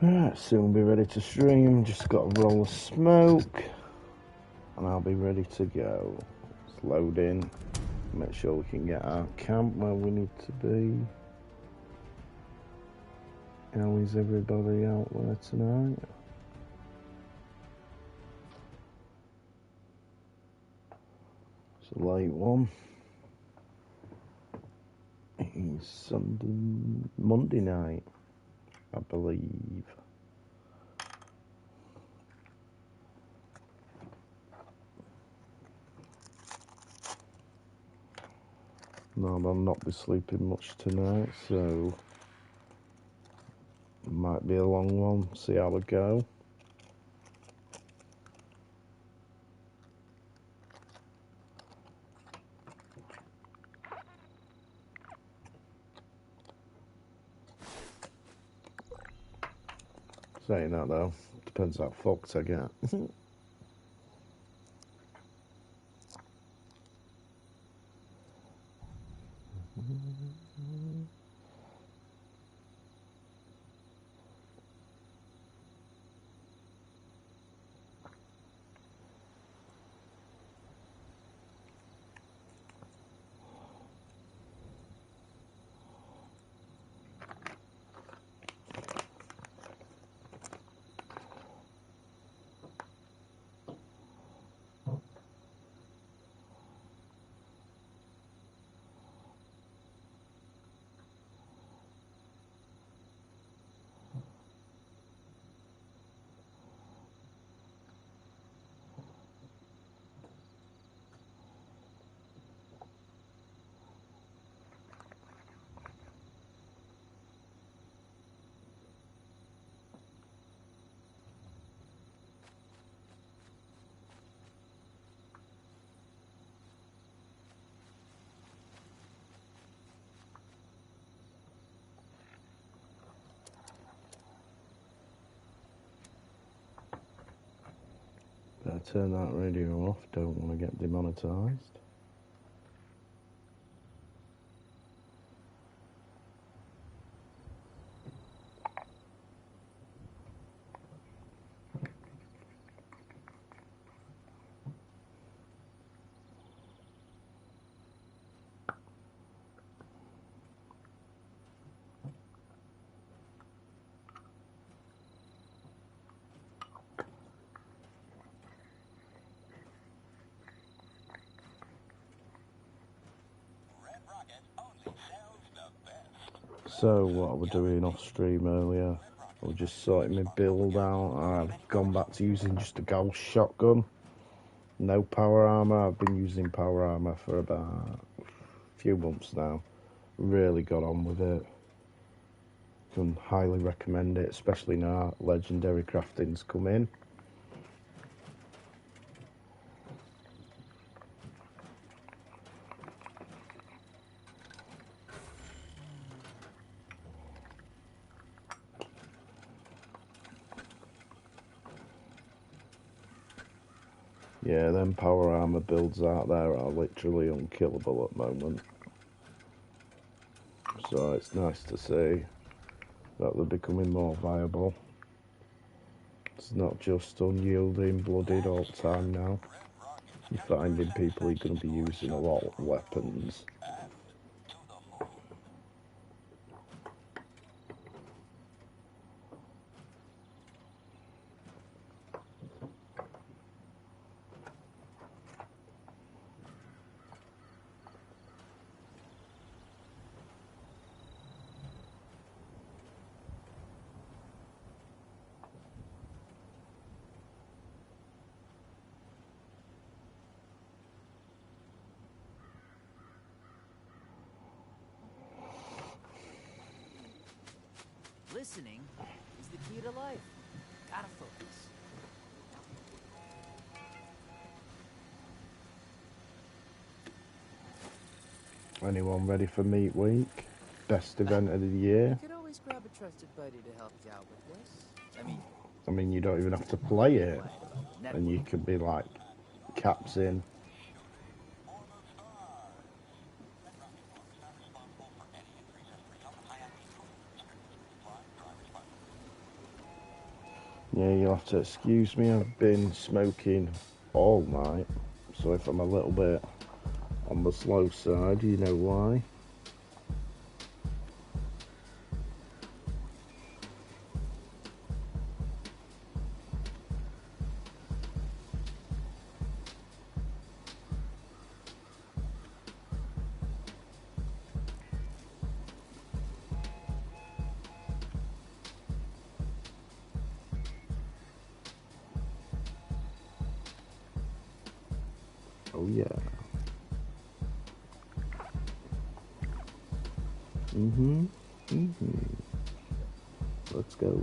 Right, soon be ready to stream. Just got a roll of smoke, and I'll be ready to go. Let's load in. Make sure we can get our camp where we need to be. How is everybody out there tonight? It's a late one. It's Monday night, I believe. No, I'll not be sleeping much tonight, so it might be a long one. See how we go. Saying that though, depends how fucked I get. Better turn that radio off, don't want to get demonetised. So what I was doing off stream earlier, I was just sorting my build out. I've gone back to using just a ghost shotgun. No power armor. I've been using power armor for about a few months now. Really got on with it. Can highly recommend it, especially now legendary craftings come in. Yeah, them power armor builds out there are literally unkillable at the moment. So it's nice to see that they're becoming more viable. It's not just unyielding, bloodied all the time now. You're finding people who are going to be using a lot of weapons. Listening is the key to life. Gotta focus. Anyone ready for Meat Week? Best event of the year. You could always grab a trusted buddy to help you out with this. I mean, you don't even have to play it, and you could be like caps in. Yeah, you'll have to excuse me. I've been smoking all night, so if I'm a little bit on the slow side, you know why. Oh yeah. Let's go.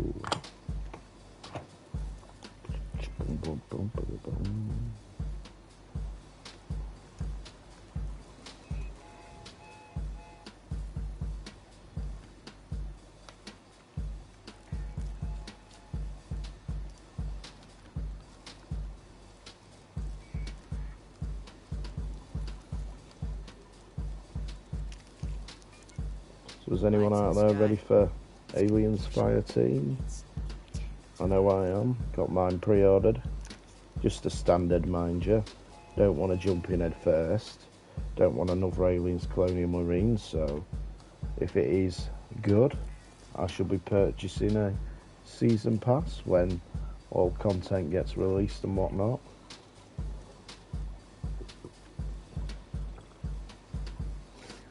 So is anyone out there ready for Aliens Fire Team? I know I am. Got mine pre-ordered. Just a standard, mind you. Don't want to jump in head first. Don't want another Aliens Colonial Marines, so if it is good, I shall be purchasing a season pass when all content gets released and whatnot.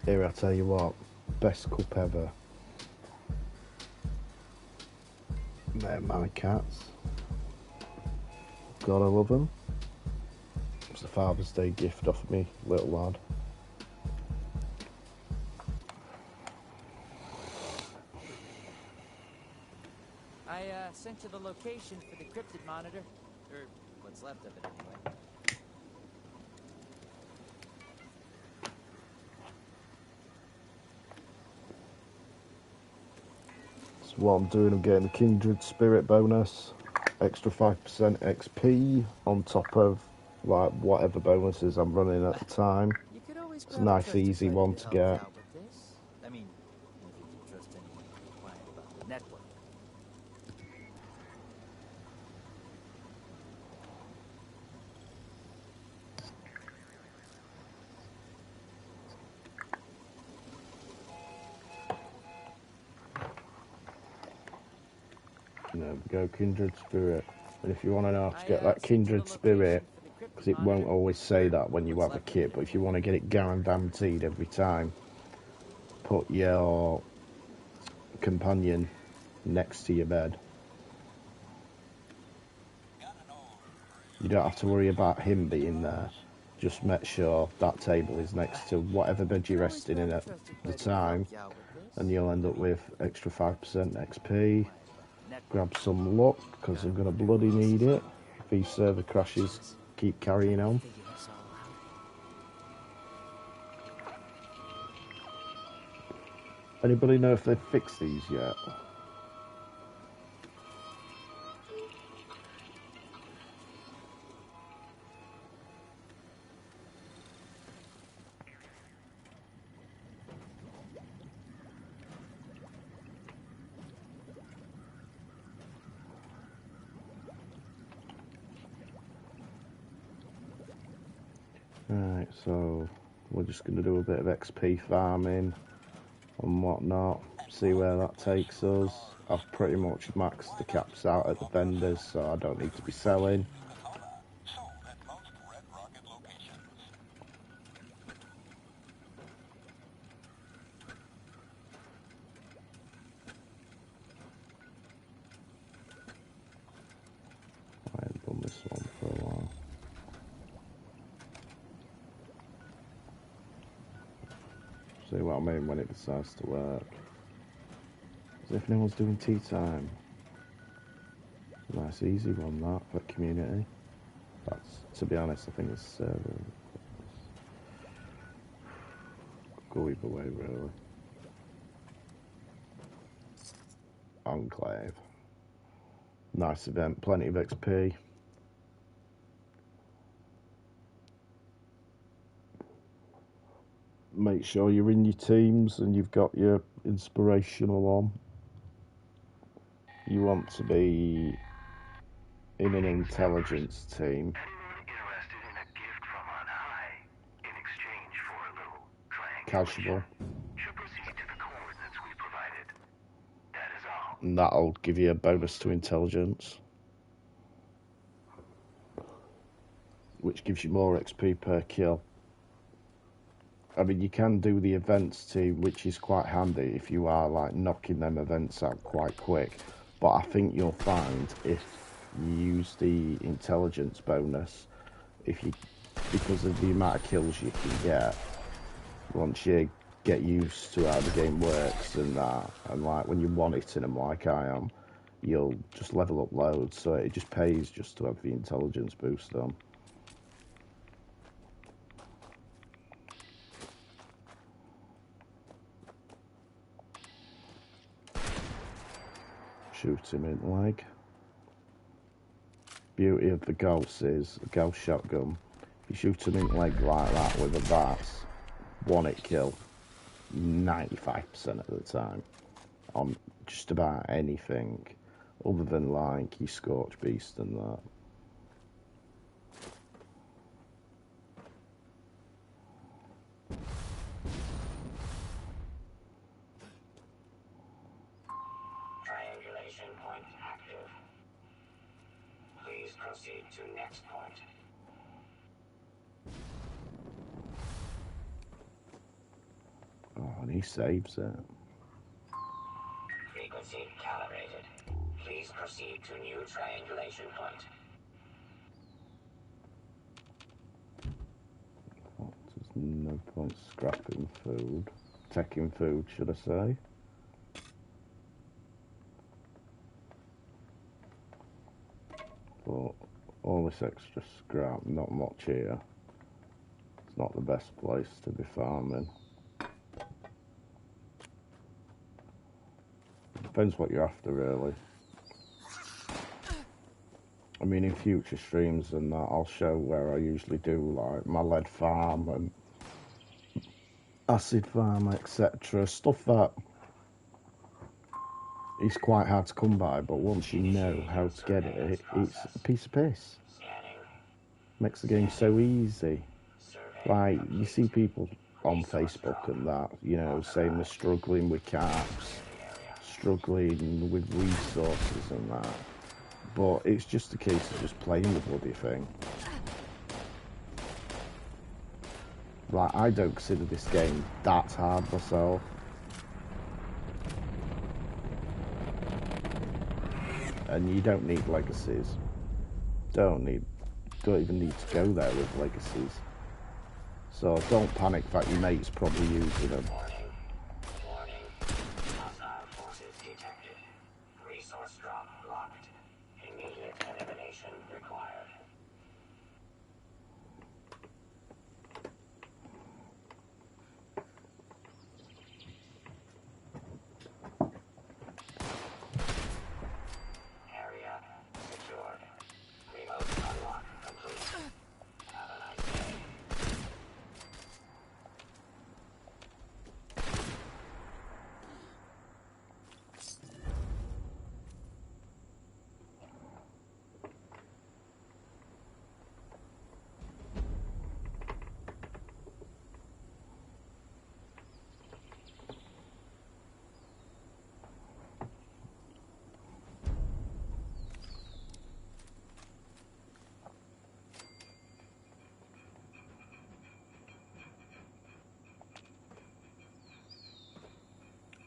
Here, I tell you what, best cup ever. They're my cats. God, I love them. It's a Father's Day gift off me, little lad. I sent you the location for the cryptid monitor, or what's left of it anyway. So what I'm doing, I'm getting the Kindred Spirit bonus, extra 5% XP on top of like whatever bonuses I'm running at the time. You could always It's a grab nice, trusted easy buddy one to to help you get. out with this. I mean, if you can trust anyone to be quiet about the network. There we go, Kindred Spirit. And if you want to know how to get that sent you the Kindred Spirit, location for the cryptid because it won't monitor, always say or that when you what's have a left of it kit, but if you anyway. want to get it guaranteed every time, put your companion next to your bed. You don't have to worry about him being there. Just make sure that table is next to whatever bed you're resting in at the time, and you'll end up with extra 5% XP. Grab some luck, because I'm going to bloody need it. If these server crashes keep carrying on. Anybody know if they've fixed these yet? Right, so we're just going to do a bit of XP farming and whatnot, see where that takes us. I've pretty much maxed the caps out at the vendors, so I don't need to be selling. I haven't done this one for a while. See what I mean when it decides to work. As if no one's doing tea time. Nice easy one that for community. That's, to be honest, I think it's server. Go either way really. Enclave. Nice event, plenty of XP. Make sure you're in your teams and you've got your inspirational on. You want to be in an intelligence team. Casual. And that'll give you a bonus to intelligence, which gives you more XP per kill. I mean, you can do the events team, which is quite handy if you are like knocking them events out quite quick. But I think you'll find if you use the intelligence bonus, because of the amount of kills you can get, once you get used to how the game works and that, and like when you want it in them like I am, you'll just level up loads. So it just pays just to have the intelligence boost on. Shoot him in the leg. Beauty of the Gauss is, the Gauss shotgun, you shoot him in the leg like that with a VATS, one hit kill, 95% of the time, on just about anything, other than like your Scorch Beast and that. Proceed to next point. Oh, and he saves it. Frequency calibrated. Please proceed to new triangulation point. Oh, there's no point scrapping food. Taking food, should I say. But all this extra scrap, not much here. It's not the best place to be farming. Depends what you're after, really. I mean, in future streams and that, I'll show where I usually do like my lead farm and acid farm, etc. Stuff that is quite hard to come by, but once you know how to get it, it's a piece of piss. Makes the game so easy. Like, you see people on Facebook and that, you know, saying they're struggling with caps, struggling with resources and that. But it's just a case of just playing the bloody thing. Like, I don't consider this game that hard myself. And you don't need legacies. Don't even need to go there with legacies. So don't panic that your mate's probably using them. Warning. Hostile forces detected. Resource drop locked. Immediate elimination required. Area secured. Remote unlock complete. Have a nice day.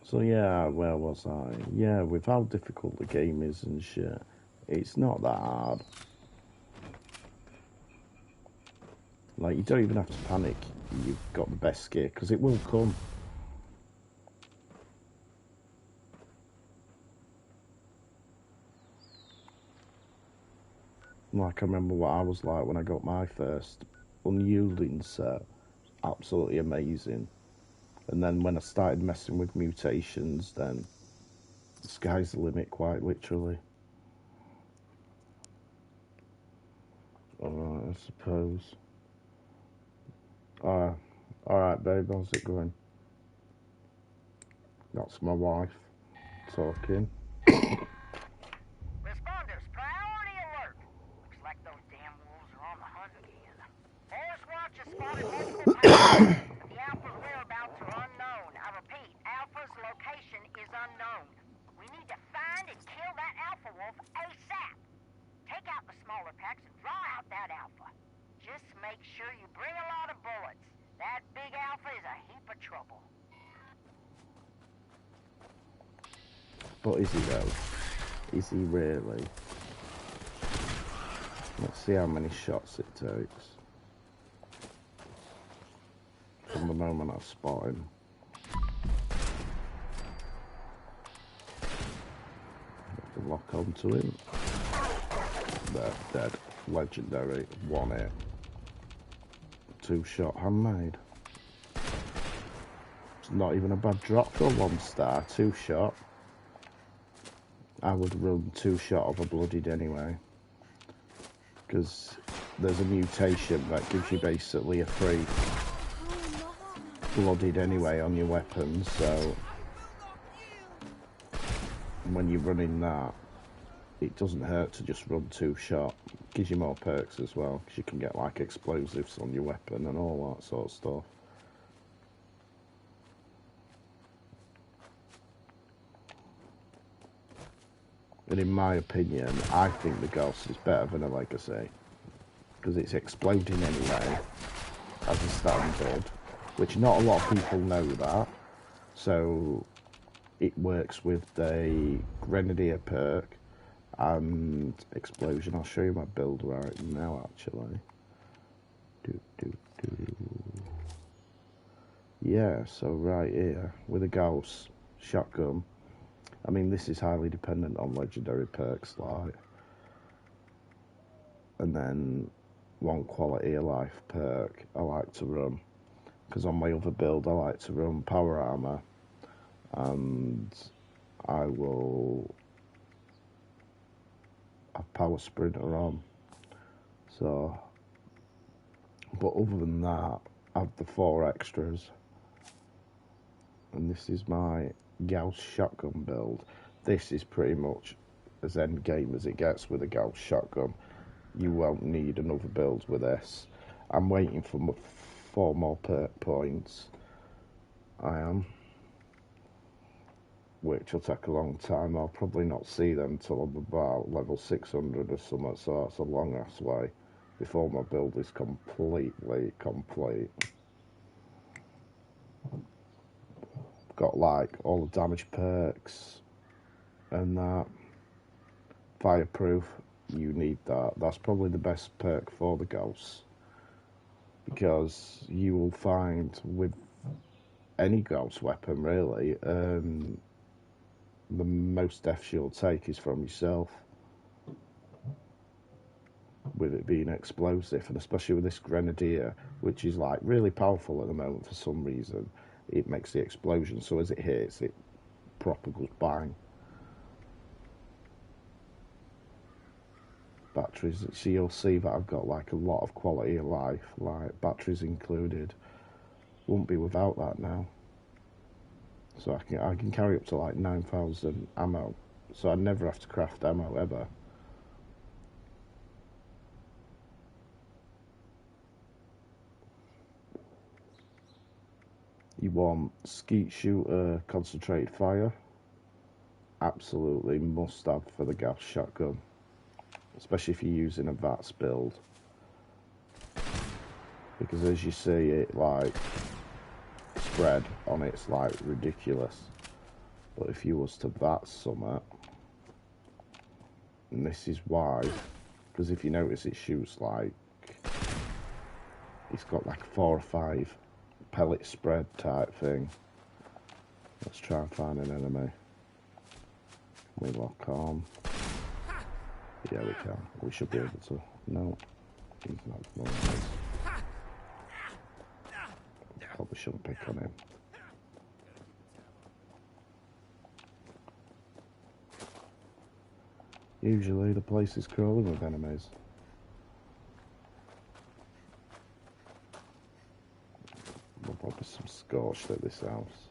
So yeah, where was I? Yeah, with how difficult the game is and shit, it's not that hard. Like, you don't even have to panic you've got the best gear, because it will come. Like, I remember what I was like when I got my first unyielding set. Absolutely amazing. And then when I started messing with mutations, then the sky's the limit, quite literally. Alright, I suppose. Alright, babe, how's it going? That's my wife talking. Responders, priority alert! Forest Watch has spotted multiple packs, but the Alpha's whereabouts are unknown. I repeat, Alpha's location is unknown. We need to find and kill that Alpha Wolf ASAP. Take out the smaller packs and draw out that Alpha. Just make sure you bring a lot of bullets. That big Alpha is a heap of trouble. But is he though? Is he really? Let's see how many shots it takes. From the moment I spot him. Have to lock onto him. There, dead. Legendary. 1 hit. 2-shot handmade. It's not even a bad drop for a 1-star. 2-shot. I would run 2-shot of a bloodied anyway. Because there's a mutation that gives you basically a free bloodied anyway on your weapons, so when you're running that, it doesn't hurt to just run 2-shot. Gives you more perks as well, because you can get like explosives on your weapon and all that sort of stuff. And in my opinion, I think the Ghost is better than a Legacy, because it's exploding anyway as a standard, which not a lot of people know that. So it works with the Grenadier perk and explosion. I'll show you my build right now actually. Yeah, so right here with a Gauss shotgun. I mean, this is highly dependent on legendary perks, like, and then 1 quality of life perk I like to run, because on my other build I like to run power armor, and I will have power sprinter on. So, but other than that, I have the 4 extras, and this is my Gauss shotgun build. This is pretty much as end game as it gets with a Gauss shotgun. You won't need another build with this. I'm waiting for 4 more perk points. I am. Which will take a long time. I'll probably not see them until I'm about level 600 or something, so that's a long ass way before my build is completely complete. Got like all the damage perks and that. Fireproof, you need that. That's probably the best perk for the Ghosts, because you will find with any Ghost weapon really, the most deaths you'll take is from yourself, with it being explosive, and especially with this Grenadier, which is like really powerful at the moment for some reason. It makes the explosion, so as it hits, it proper goes bang. Batteries, so you'll see that I've got like a lot of quality of life, like batteries included. Won't be without that now. So I can carry up to like 9,000 ammo, so I never have to craft ammo ever. You want skeet shooter, concentrated fire. Absolutely must have for the Gauss shotgun, especially if you're using a VATS build, because as you see, it like spread on it's like ridiculous. But if you was to VATS summit, and this is why, because if you notice, it shoots like, it's got like 4 or 5 pellet spread type thing. Let's try and find an enemy. We lock on. Yeah, we can. We should be able to. No, he's not one of those. Probably shouldn't pick on him. Usually the place is crawling with enemies. We'll probably some scorched at this house.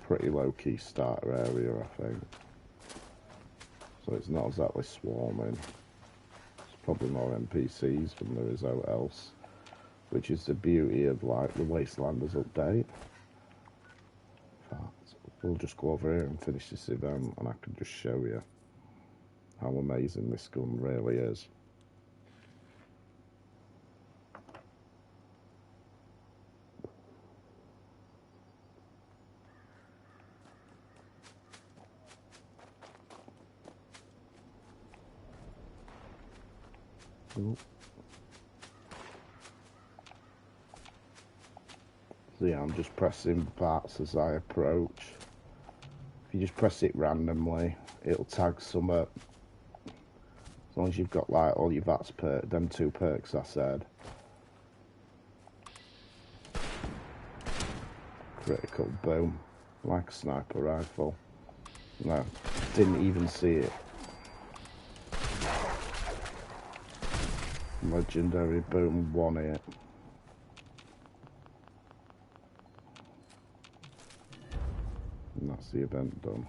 Pretty low-key starter area, I think. So it's not exactly swarming. It's probably more NPCs than there is out else, which is the beauty of like the Wastelanders update. In fact, we'll just go over here and finish this event, and I can just show you how amazing this gun really is. Ooh. So yeah, I'm just pressing parts as I approach. If you just press it randomly, it'll tag some up. As long as you've got like all your VATS perks, them 2 perks I said. Critical, boom, like a sniper rifle. No, didn't even see it. Legendary, boom, 1 hit. And that's the event done.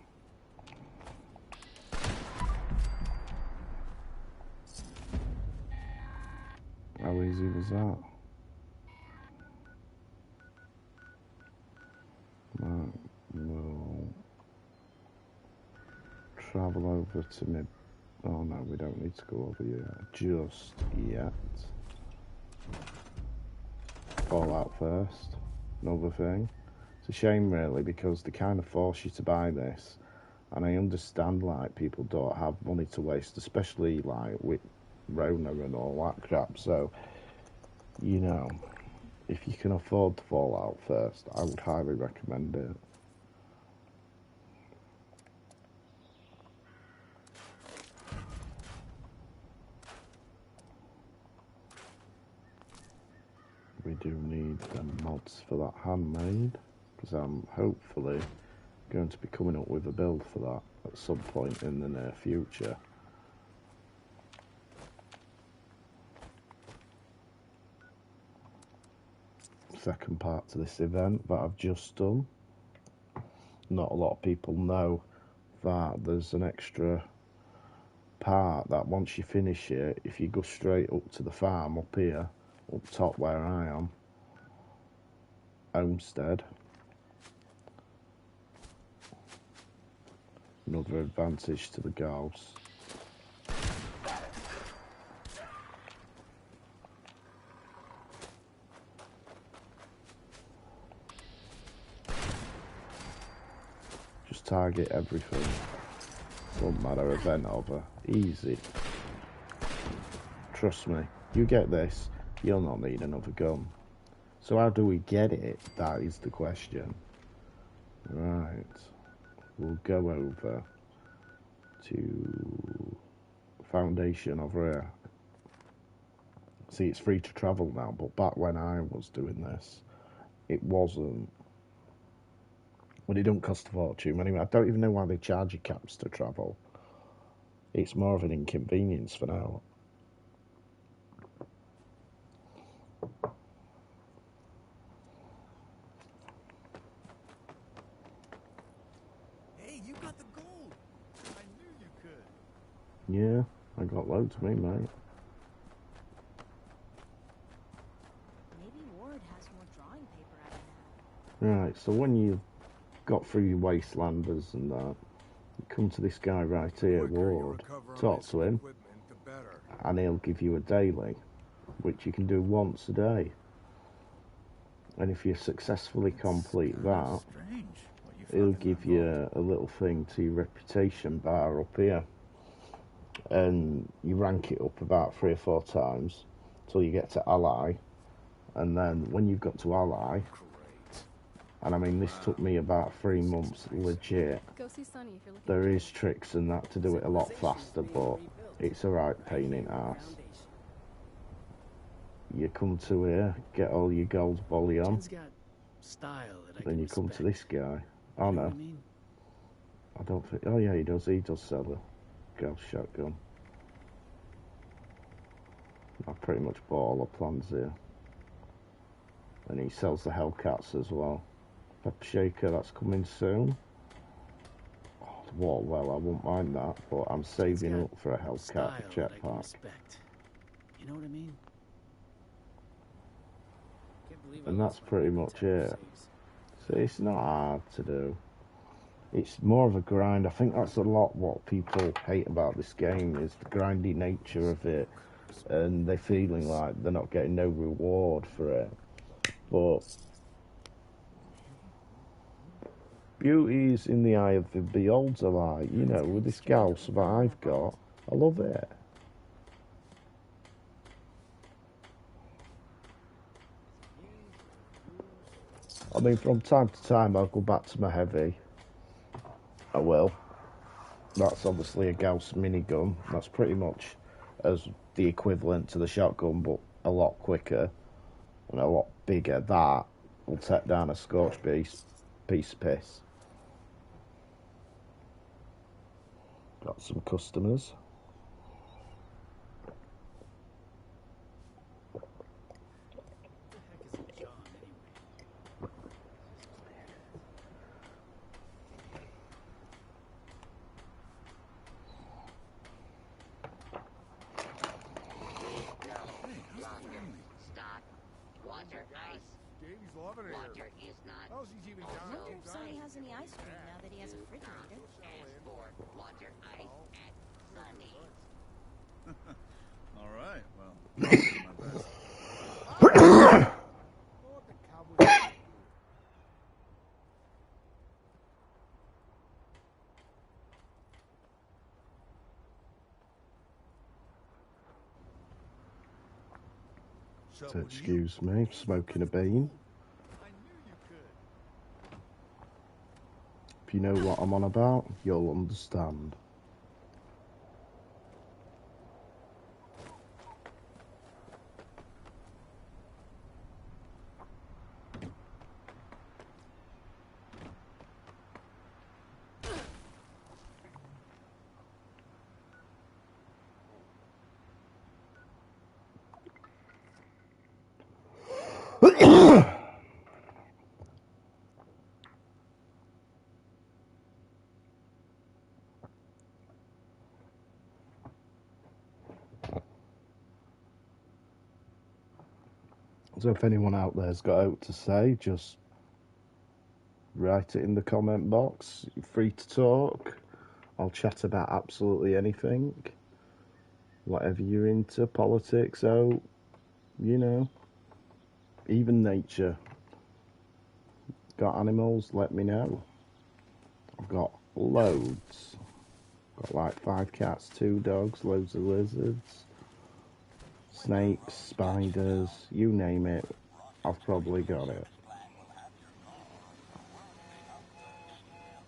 How easy was that? Right, we'll travel over to me. Oh no, we don't need to go over here just yet. Fallout first. Another thing. It's a shame really, because they kind of force you to buy this, and I understand like people don't have money to waste, especially like with Rona and all that crap. So, you know, if you can afford Fallout first, I would highly recommend it. We do need the mods for that handmade, because I'm hopefully going to be coming up with a build for that at some point in the near future. Second part to this event that I've just done. Not a lot of people know that there's an extra part that once you finish it, if you go straight up to the farm up here, up top where I am, Homestead, another advantage to the girls. Just target everything. Doesn't matter, event over. Easy. Trust me, you get this, you'll not need another gun. So how do we get it? That is the question. Right. We'll go over to Foundation over here. See, it's free to travel now, but back when I was doing this, it wasn't. Well, it don't cost a fortune. Anyway, I don't even know why they charge you caps to travel. It's more of an inconvenience for now. Hey, you got the gold. I knew you could. Yeah, I got loads of me, mate. Maybe Ward has more drawing paper I can have. Right, so when you've got through your Wastelanders and that, you come to this guy right here, Ward, talk to him, and he'll give you a daily, which you can do once a day. And if you successfully complete that, it'll give you a little thing to your reputation bar up here. And you rank it up about 3 or 4 times till you get to ally. And then when you've got to ally, and I mean this took me about 3 months legit. Go see Sonny if you're looking. There is tricks and that to do it a lot faster, but it's a right pain in the ass. You come to here, get all your gold bullion, then you come to this guy. Oh no, I don't think, oh yeah, he does sell a ghost shotgun. I pretty much bought all the plans here. And he sells the Hellcats as well. Pepper Shaker, that's coming soon. Oh, well, I won't mind that, but I'm saving up for a Hellcat jetpack. You know what I mean? Can't believe I And lost that's my pretty whole much attack it. saves. So it's not hard to do. It's more of a grind. I think that's a lot what people hate about this game is the grindy nature of it, and they're feeling like they're not getting no reward for it. But beauty is in the eye of the beholder, like, you know, with this Gauss that I've got, I love it. I mean, from time to time I'll go back to my heavy. I will. That's obviously a Gauss minigun. That's pretty much as the equivalent to the shotgun, but a lot quicker and a lot bigger. That will take down a scorch piece of piss. Got some customers. What the heck is a John anyway? Hey, how's the family? Stop. Water, ice. Davey's loving it Water here. is not. Oh, she's even I down wonder if to Sonny has any ice cream now that he has a refrigerator. Ask for water, ice at Sunny. All right, well, I'll do my best. What the cowboys do? So, So excuse me, smoking a bean. I knew you could. If you know what I'm on about, you'll understand. So if anyone out there's got out to say, just write it in the comment box. You're free to talk. I'll chat about absolutely anything. Whatever you're into, politics, you know, even nature. Got animals, let me know. I've got loads. Got like 5 cats, 2 dogs, loads of lizards, snakes, spiders, you name it, I've probably got it.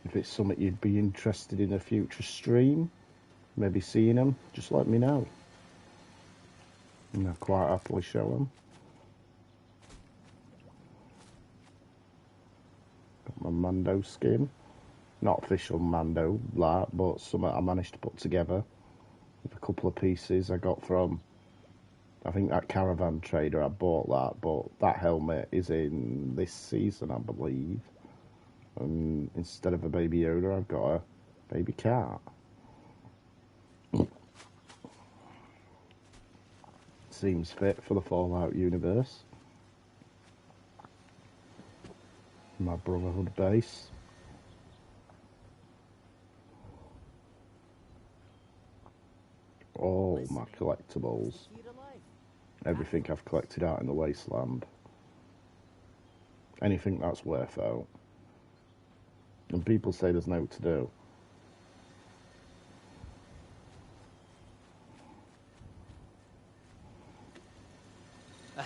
If it's something you'd be interested in a future stream, maybe seeing them, just let me know. And I'll quite happily show them. Got my Mando skin. Not official Mando, but something I managed to put together with a couple of pieces I got from, I think, that caravan trader. I bought that, but that helmet is in this season, I believe. And instead of a baby Yoda, I've got a baby cat. Seems fit for the Fallout universe. My Brotherhood base. All my collectibles. Everything I've collected out in the wasteland. Anything that's worth out. And people say there's no to do.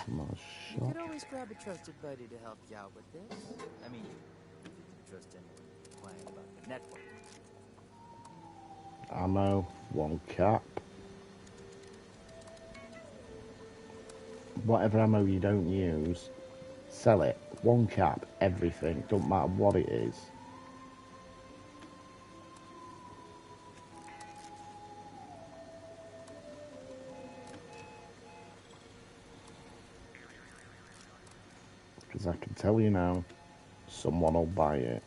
You could always grab a trusted buddy to help you out with this. I mean, if you can trust anyone lying about the network. Ammo, 1 cap. Whatever ammo you don't use, sell it. 1 cap, everything, don't matter what it is. Because I can tell you now, someone will buy it.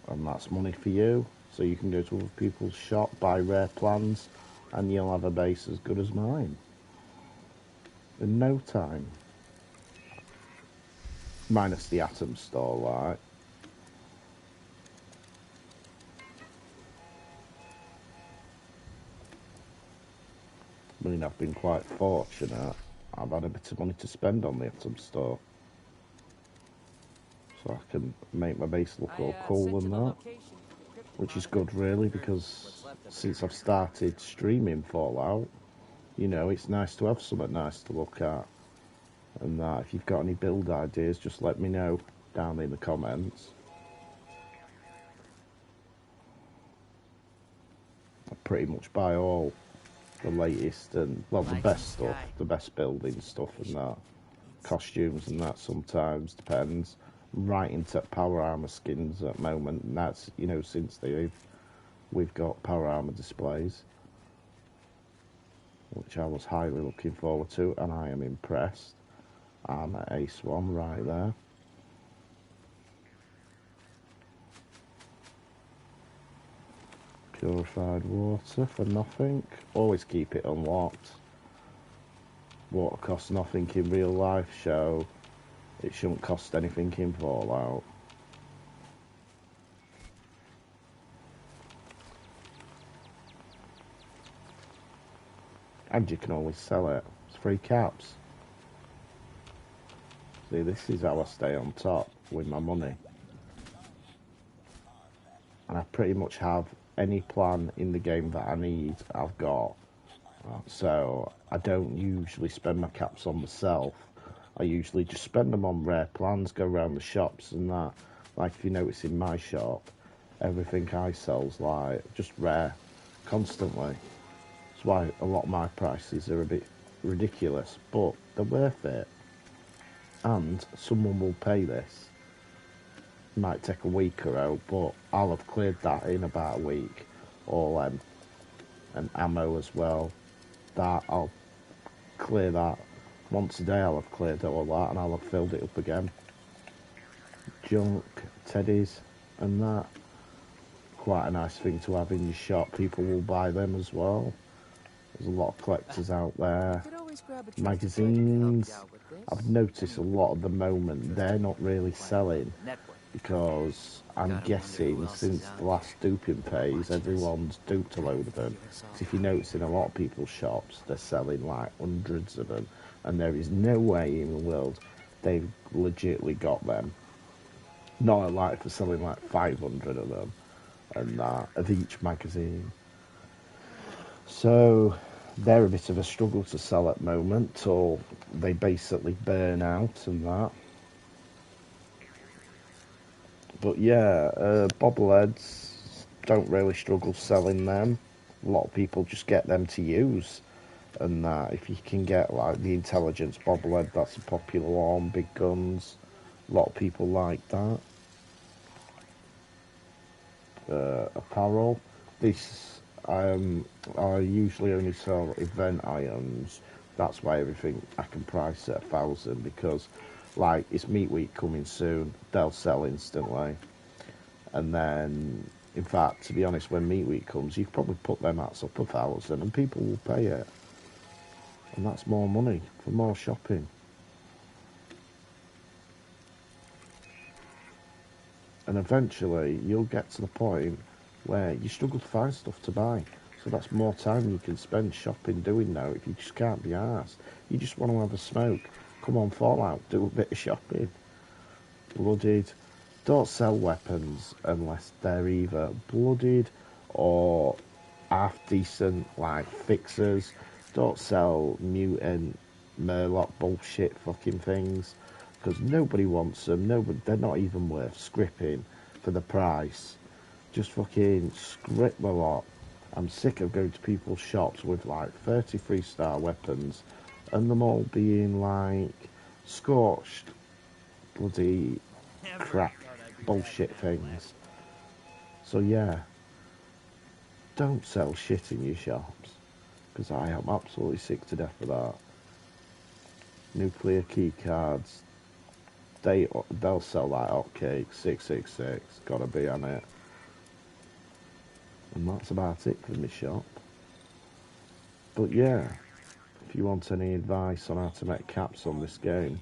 And that's money for you. So you can go to other people's shop, buy rare plans, and you'll have a base as good as mine in no time. Minus the atom store, like. I mean, I've been quite fortunate. I've had a bit of money to spend on the atom store, so I can make my base look all cool and that, which is good really, because since I've started streaming Fallout, you know, it's nice to have something nice to look at. And that, if you've got any build ideas, just let me know down in the comments. I pretty much buy all the latest and, well, the best stuff, the best building stuff and that. Costumes and that sometimes, depends. Right into power armor skins at the moment, and that's, you know, since we've got power armor displays, which I was highly looking forward to, and I am impressed. I'm at Ace 1 right there. Purified water for nothing. Always keep it unlocked. Water costs nothing in real life, so it shouldn't cost anything in Fallout. And you can always sell it. It's free caps. See, this is how I stay on top with my money. And I pretty much have any plan in the game that I need, I've got. So I don't usually spend my caps on myself. I usually just spend them on rare plans, go around the shops and that. Like if you notice in my shop, everything I sell's like just rare, constantly. That's why a lot of my prices are a bit ridiculous, but they're worth it. And someone will pay this. It might take a week or so, but I'll have cleared that in about a week. All and ammo as well. That I'll clear that once a day. I'll have cleared all that and I'll have filled it up again. Junk, teddies, and that. Quite a nice thing to have in your shop. People will buy them as well. There's a lot of collectors out there. Magazines. I've noticed a lot at the moment they're not really selling, because I'm guessing since the last duping phase, everyone's duped a load of them. So if you notice in a lot of people's shops, they're selling like hundreds of them, and there is no way in the world they've legitimately got them. Not like for selling like 500 of them, and that, of each magazine. So they're a bit of a struggle to sell at the moment, or they basically burn out and that. But yeah, bobbleheads, don't really struggle selling them. A lot of people just get them to use, and that if you can get like the intelligence bobblehead, that's a popular one. Big guns, a lot of people like that. Apparel, this I usually only sell event items. That's why everything I can price at 1,000, because like it's meat week coming soon, they'll sell instantly. And then, in fact, to be honest, when meat week comes, you can probably put them hats up 1,000 and people will pay it. And that's more money for more shopping. And eventually, you'll get to the point where you struggle to find stuff to buy. So that's more time you can spend shopping doing now if you just can't be arsed. You just want to have a smoke. Come on, Fallout, do a bit of shopping. Blooded. Don't sell weapons unless they're either blooded or half decent, like fixers. Don't sell mutant Murloc bullshit fucking things, because nobody wants them. Nobody, they're not even worth scripting for the price. Just fucking script a lot. I'm sick of going to people's shops with like 33-star weapons and them all being like scorched bloody crap bullshit things. So yeah, don't sell shit in your shops, because I am absolutely sick to death of that. Nuclear key cards, they'll sell like hotcakes. 666, gotta be on it. And that's about it for my shop. But yeah, if you want any advice on how to make caps on this game,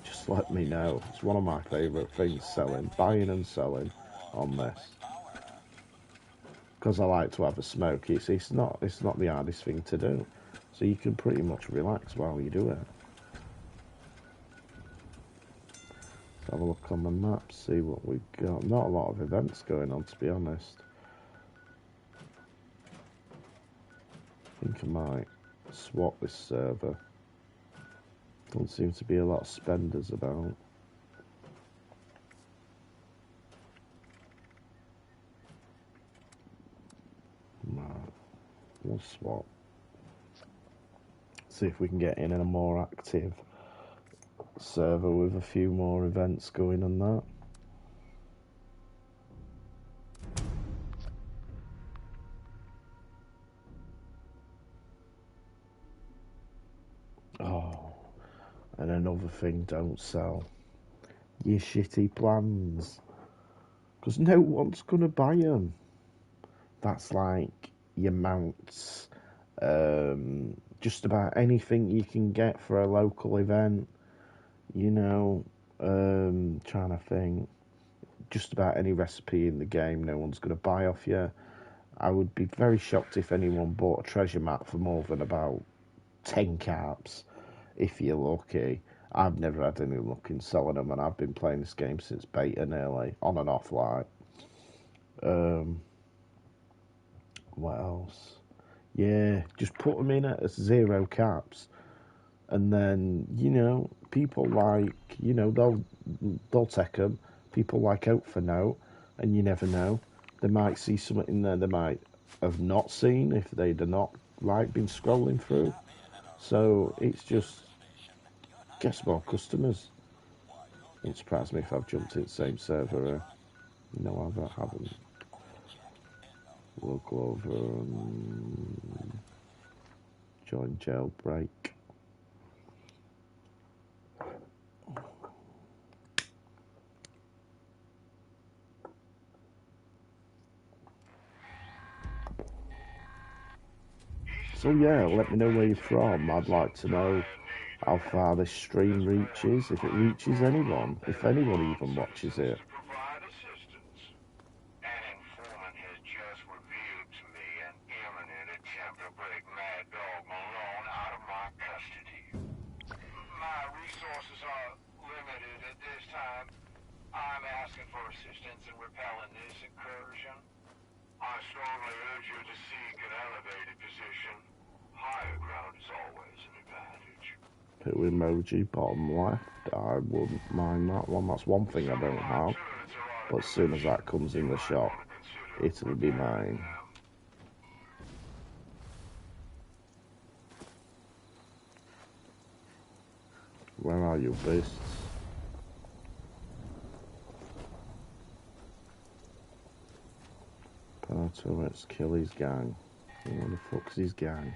just let me know. It's one of my favourite things, buying and selling on this. Because I like to have a smoke. It's not the hardest thing to do. So you can pretty much relax while you do it. Let's have a look on the map, see what we've got. Not a lot of events going on, to be honest. I think I might swap this server. Don't seem to be a lot of spenders about. Right, we'll swap. See if we can get in a more active server with a few more events going on that. Oh, and another thing, don't sell your shitty plans, because no one's gonna buy them. That's like your mounts, just about anything you can get for a local event, you know, trying to think, just about any recipe in the game, no one's going to buy off you. I would be very shocked if anyone bought a treasure map for more than about 10 caps, if you're lucky. I've never had any luck in selling them, and I've been playing this game since beta nearly, on and off like. What else? Yeah, just put them in at 0 caps, and then, you know, people like, you know, they'll take them. People like out for note, and you never know. They might see something in there they might have not seen if they'd have not like been scrolling through. So it's just gets more customers. It won't surprise me if I've jumped in the same server. No, I haven't. We'll go over and join jailbreak. So yeah, let me know where you're from. I'd like to know how far this stream reaches, if it reaches anyone, if anyone even watches it. Provide assistance. An informant has just revealed to me an imminent attempt to break Mad Dog Malone out of my custody. My resources are limited at this time. I'm asking for assistance in repelling this incursion. I strongly urge you to seek an elevated position. Higher ground is always an advantage. Put emoji bottom left. I wouldn't mind that one. That's one thing I don't have. But as soon as that comes in the shop, it'll be mine. Where are you, beasts? Pato, let's kill his gang. Where the fuck's his gang?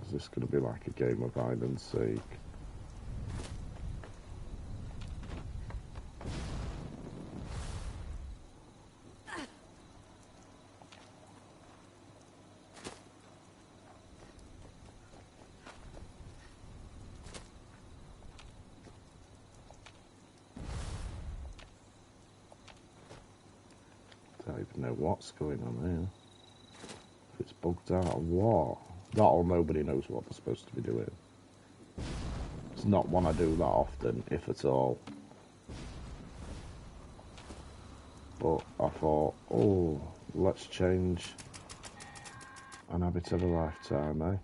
Is this going to be like a game of hide and seek? I don't even know what's going on here. If it's bugged out or what? That or nobody knows what they're supposed to be doing. It's not one I do that often, if at all. But I thought, oh, let's change an habit of a lifetime, eh?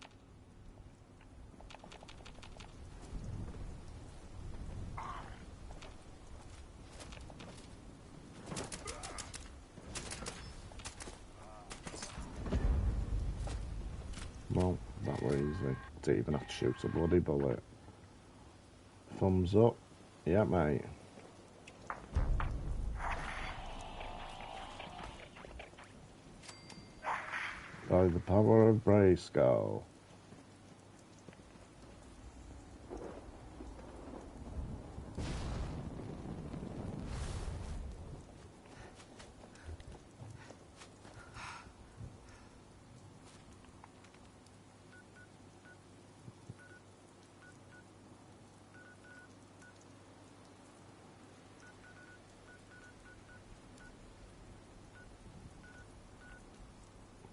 Well, that was easy. Didn't even have to shoot a bloody bullet. Thumbs up. Yeah, mate. by the power of Brayskull.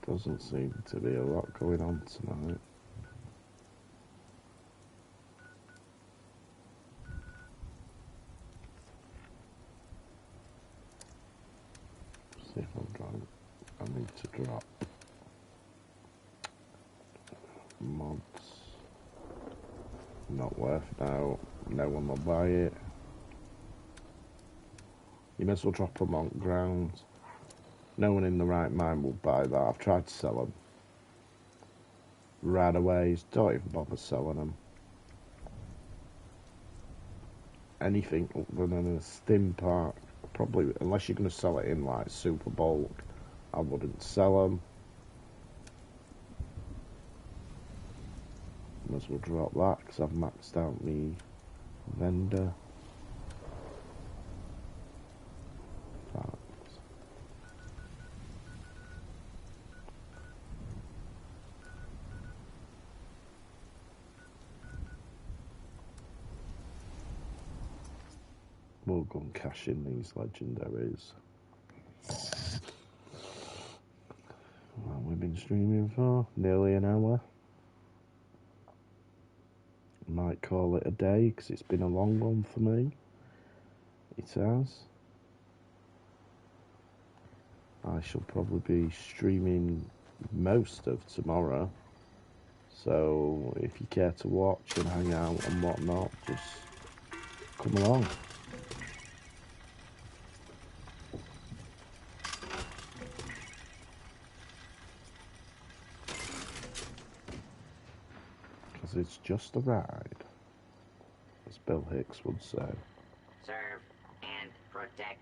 Doesn't seem to be a lot going on tonight. See if I'm driving. I need to drop mods. Not worth now. No one will buy it. You may as well drop them on ground. No one in the right mind will buy that. I've tried to sell them. Right away, don't even bother selling them. Anything other than a stim pack, probably, unless you're going to sell it in like super bulk, I wouldn't sell them. Might as well drop that because I've maxed out my vendor. Facts. We'll go and cash in these legendaries. Well, we've been streaming for nearly an hour. Might call it a day because it's been a long one for me. It has. I shall probably be streaming most of tomorrow. So if you care to watch and hang out and whatnot, just come along. Because it's just a ride, as Bill Hicks would say. Serve and protect.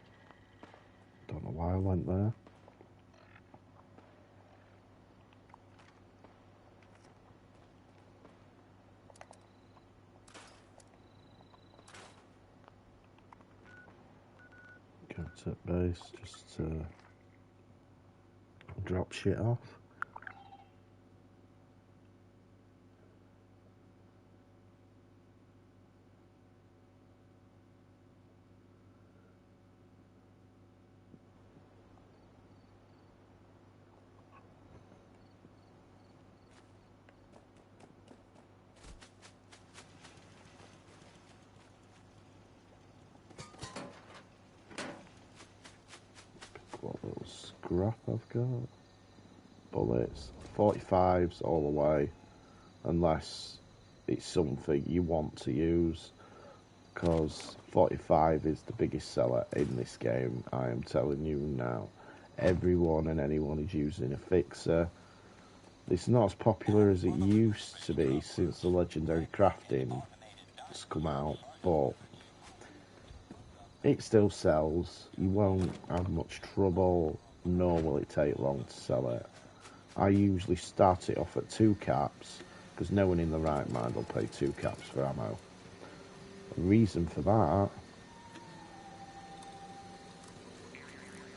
Don't know why I went there. Go to base just to drop shit off. What little scrap I've got. Bullets. 45s all the way. Unless it's something you want to use. Because 45 is the biggest seller in this game. I am telling you now. Everyone and anyone is using a fixer. It's not as popular as it used to be since the legendary crafting has come out. But it still sells. You won't have much trouble, nor will it take long to sell it. I usually start it off at 2 caps, because no one in the right mind will pay 2 caps for ammo. The reason for that,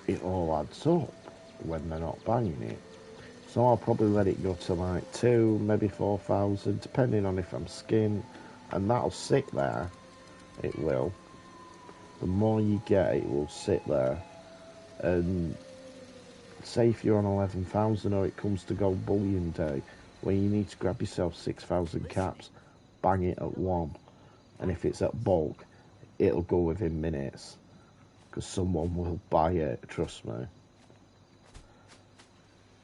it all adds up when they're not buying it. So I'll probably let it go to like 2, maybe 4,000, depending on if I'm skin, and that'll sit there. It will. The more you get, it will sit there. And say if you're on 11,000 or it comes to gold bullion day, where you need to grab yourself 6,000 caps, bang it at 1. And if it's at bulk, it'll go within minutes. Because someone will buy it, trust me.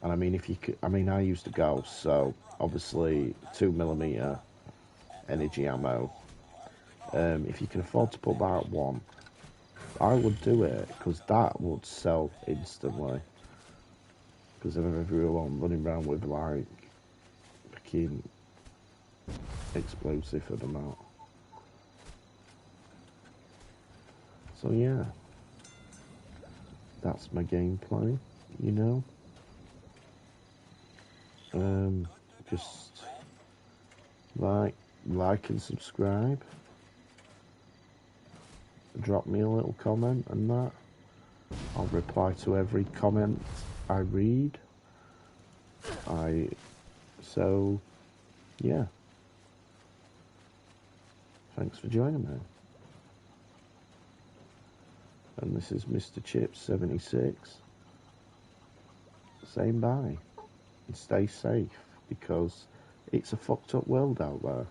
And I mean, if you could, I mean, I used a ghost, so obviously 2mm energy ammo. If you can afford to put that at 1, I would do it, because that would sell instantly. Because of everyone running around with like fucking explosive at them out. So yeah, that's my gameplay, you know. Just like and subscribe. Drop me a little comment and that. I'll reply to every comment I read. So yeah. Thanks for joining me. And this is Mr. Chips 76 saying bye and stay safe because it's a fucked up world out there.